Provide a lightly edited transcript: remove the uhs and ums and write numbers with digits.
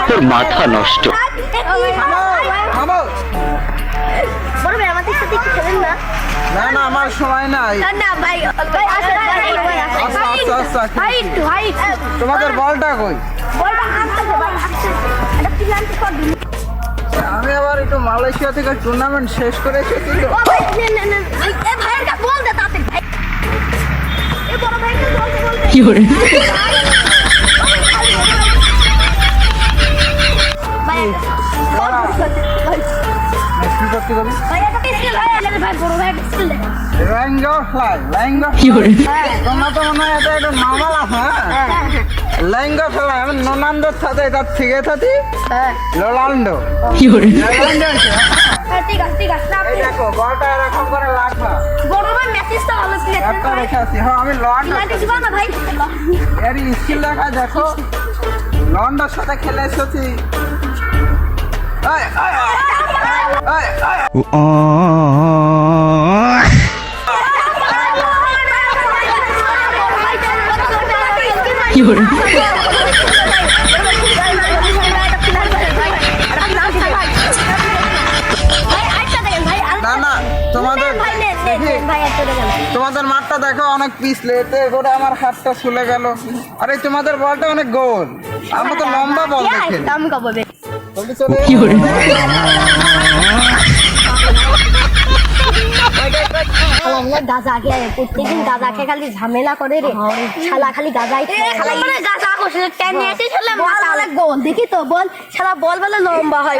তোর মাথা নষ্ট। না না আমার সময় নাই। তোমাদের বলটা কই? আমি আবার একটু মালয়েশিয়া থেকে টুর্নামেন্ট শেষ করে এসেছি তো। রোনাল্ডোর সাথে এটা থেকে থাকি রোনাল্ডো দেখো বলটা এরকম করে লাগবা রেখে আছি। হ্যাঁ আমি এর স্কিল দেখা দেখো লন্ডোর সাথে খেলে এসেছি। না না তোমাদের মাঠটা দেখো অনেক পিছলে, এতে করে আমার হাতটা ছুলে গেল। আরে তোমাদের বলটা অনেক গোল, আমরা তো লম্বা বল দেখে। গাঁজা খেয়ে প্রত্যেকদিন গাঁজা খেয়ে খালি ঝামেলা করে রে শালা, খালি গাঁজাই গোল দেখি তো বল, সারা বল বলে লম্বা হয়।